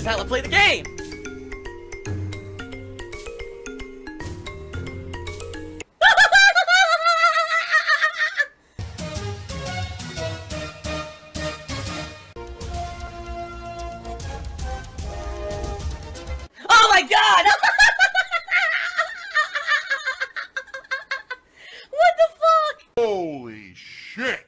is how I play the game! Oh my god! What the fuck? Holy shit!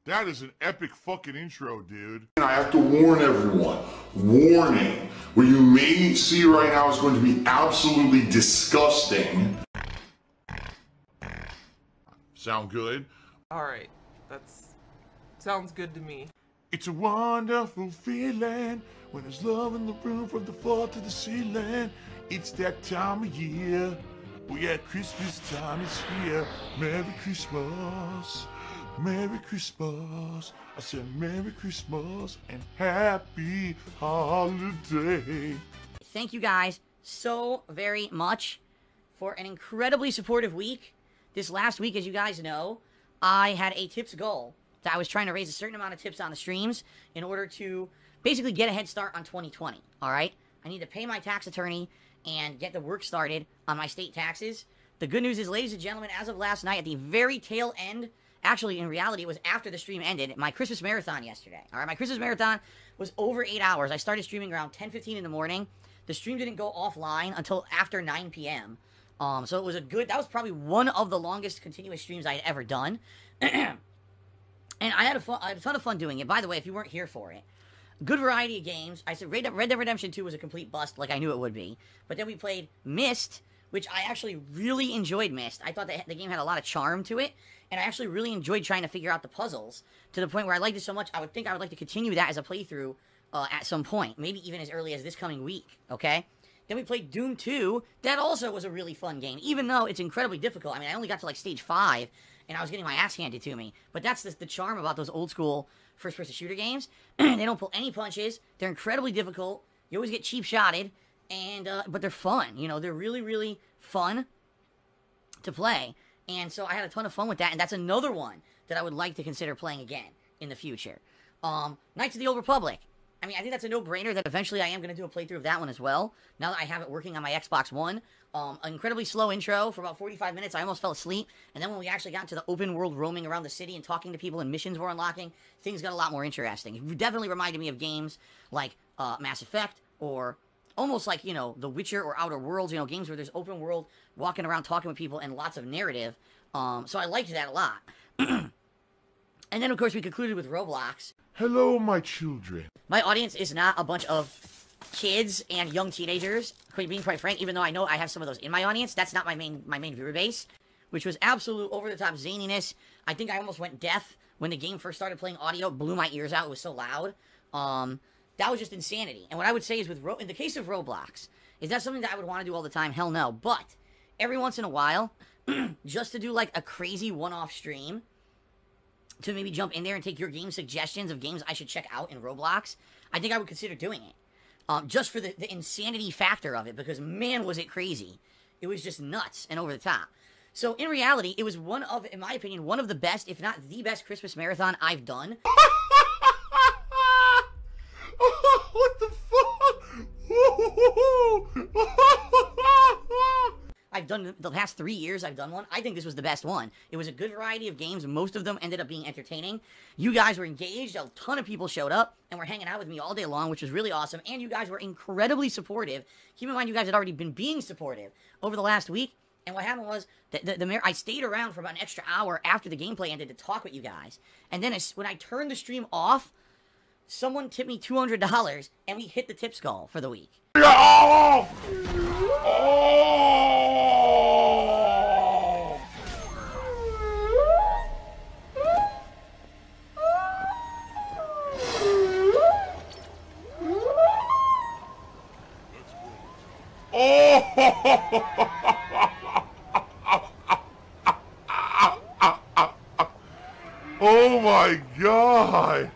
That is an epic fucking intro, dude. And I have to warn everyone. Warning. What you may see right now is going to be absolutely disgusting. Sound good? Alright, sounds good to me. It's a wonderful feeling when there's love in the room from the floor to the ceiling. It's that time of year. Oh yeah, Christmas time is here. Merry Christmas. Merry Christmas. I said Merry Christmas and Happy Holiday. Thank you guys so very much for an incredibly supportive week. This last week, as you guys know, I had a tips goal that I was trying to raise a certain amount of tips on the streams in order to basically get a head start on 2020, all right? I need to pay my tax attorney and get the work started on my state taxes. The good news is, ladies and gentlemen, as of last night, at the very tail end, actually, in reality, it was after the stream ended, my Christmas marathon yesterday, all right? My Christmas marathon was over 8 hours. I started streaming around 10:15 in the morning. The stream didn't go offline until after 9 p.m., so it was that was probably one of the longest continuous streams I had ever done. And I had a ton of fun doing it. By the way, if you weren't here for it, good variety of games. I said Red Dead Redemption 2 was a complete bust, like I knew it would be. But then we played Myst, which I actually really enjoyed. Myst. I thought that the game had a lot of charm to it, and I actually really enjoyed trying to figure out the puzzles, to the point where I liked it so much, I would like to continue that as a playthrough at some point. Maybe even as early as this coming week, okay? Then we played Doom 2. That also was a really fun game, even though it's incredibly difficult. I mean, I only got to, like, stage 5, and I was getting my ass handed to me. But that's the charm about those old-school first-person shooter games. They don't pull any punches. They're incredibly difficult. You always get cheap-shotted, and but they're fun. You know, they're really, really fun to play. And so I had a ton of fun with that, and that's another one that I would like to consider playing again in the future. Knights of the Old Republic. I mean, I think that's a no-brainer that eventually I am going to do a playthrough of that one as well, now that I have it working on my Xbox One. An incredibly slow intro for about 45 minutes. I almost fell asleep, and then when we actually got into the open world roaming around the city and talking to people and missions were unlocking, things got a lot more interesting. It definitely reminded me of games like Mass Effect, or almost like, you know, The Witcher or Outer Worlds, you know, games where there's open world, walking around talking with people, and lots of narrative. So I liked that a lot. And then, of course, we concluded with Roblox. Hello, my children. My audience is not a bunch of kids and young teenagers, being quite frank, even though I know I have some of those in my audience. That's not my main viewer base, which was absolute over-the-top zaniness. I think I almost went deaf when the game first started playing audio. It blew my ears out. It was so loud. That was just insanity. And what I would say is, in the case of Roblox, is that something that I would want to do all the time? Hell no. But every once in a while, just to do like a crazy one-off stream, to maybe jump in there and take your game suggestions of games I should check out in Roblox, I think I would consider doing it. Just for the insanity factor of it, because man, was it crazy. It was just nuts and over the top. So in reality, it was in my opinion, one of the best, if not the best Christmas marathon I've done. What the fuck? I've done the past 3 years. I've done one. I think this was the best one. It was a good variety of games. Most of them ended up being entertaining. You guys were engaged. A ton of people showed up and were hanging out with me all day long, which was really awesome. And you guys were incredibly supportive. Keep in mind, you guys had already been being supportive over the last week. And what happened was that I stayed around for about an extra hour after the gameplay ended to talk with you guys. And then when I turned the stream off, someone tipped me $200, and we hit the tips goal for the week. Oh! Oh my god!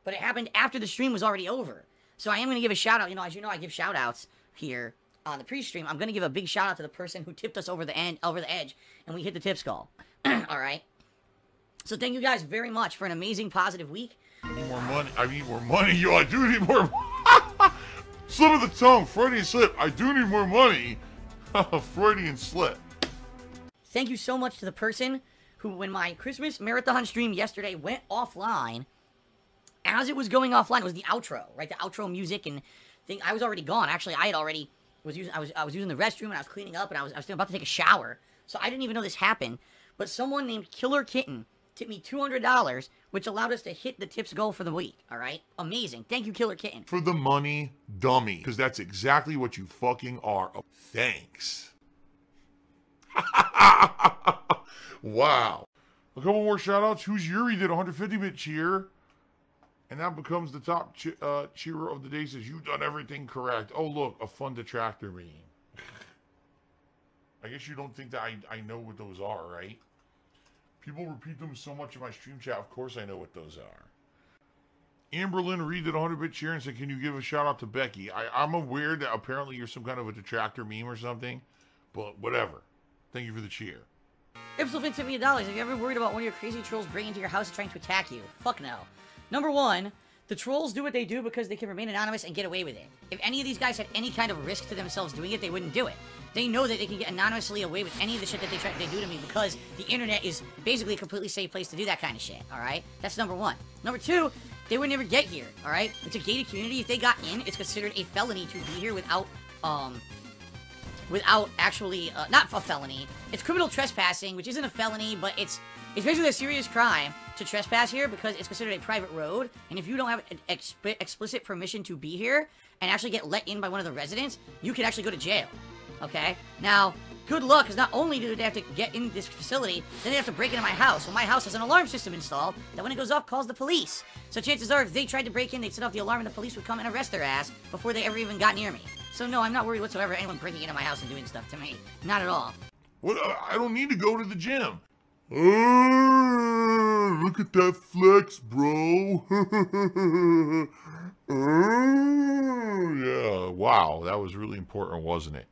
But it happened after the stream was already over. So I am going to give a shout out. You know, as you know, I give shout outs here on the pre-stream. I'm going to give a big shout out to the person who tipped us over the edge, and we hit the tips goal. Alright? So thank you guys very much for an amazing, positive week. I need more money. I need more money. Yo, I do need more money. Slip of the tongue, Freudian slip. I do need more money. Freudian slip. Thank you so much to the person who, when my Christmas marathon stream yesterday went offline, as it was going offline, it was the outro, right? The outro music and thing. I was already gone. Actually, I was using the restroom and I was cleaning up and I was about to take a shower. So I didn't even know this happened. But someone named Killer Kitten tipped me $200, which allowed us to hit the tips goal for the week. All right? Amazing. Thank you, Killer Kitten. For the money, dummy. Because that's exactly what you fucking are. Oh, thanks. Wow. A couple more shout outs. Who's Yuri did 150-bit cheer. And that becomes the top cheerer of the day. Says, you've done everything correct. Oh, look, a fun detractor meme. I guess you don't think that I know what those are, right? People repeat them so much in my stream chat. Of course I know what those are. Amberlyn Reed did 100-bit cheer and said, can you give a shout out to Becky? I'm aware that apparently you're some kind of a detractor meme or something. But whatever. Thank you for the cheer. Ipsilfin sent me $1. Have you ever worried about one of your crazy trolls breaking into your house and trying to attack you? Fuck no. Number one, the trolls do what they do because they can remain anonymous and get away with it. If any of these guys had any kind of risk to themselves doing it, they wouldn't do it. They know that they can get anonymously away with any of the shit that they do to me because the internet is basically a completely safe place to do that kind of shit, alright? That's number one. Number two, they would never get here, alright? It's a gated community. If they got in, it's considered a felony to be here without actually, not a felony. It's criminal trespassing, which isn't a felony, but it's basically a serious crime to trespass here because it's considered a private road, and if you don't have an explicit permission to be here and actually get let in by one of the residents, you can actually go to jail, okay? Now, good luck, because not only do they have to get in this facility, then they have to break into my house. Well, my house has an alarm system installed that when it goes off, calls the police. So chances are, if they tried to break in, they'd set off the alarm and the police would come and arrest their ass before they ever even got near me. So no, I'm not worried whatsoever anyone breaking into my house and doing stuff to me. Not at all. What? I don't need to go to the gym. Oh, look at that flex, bro. Oh, yeah, wow, that was really important, wasn't it?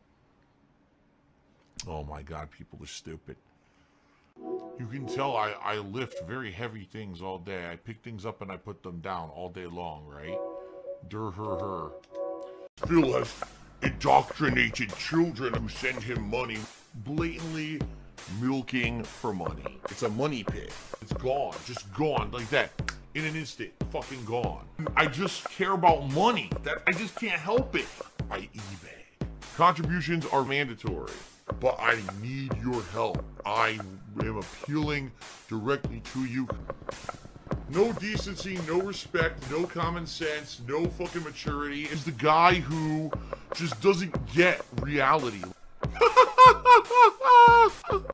Oh my God, people are stupid. You can tell I lift very heavy things all day. I pick things up and I put them down all day long, right? Her. Phil has indoctrinated children who send him money, blatantly milking for money. It's a money pit. It's gone, just gone like that. In an instant, fucking gone. I just care about money. I just can't help it. I eBay. Contributions are mandatory, but I need your help. I am appealing directly to you. No decency, no respect, no common sense, no fucking maturity. Is the guy who just doesn't get reality.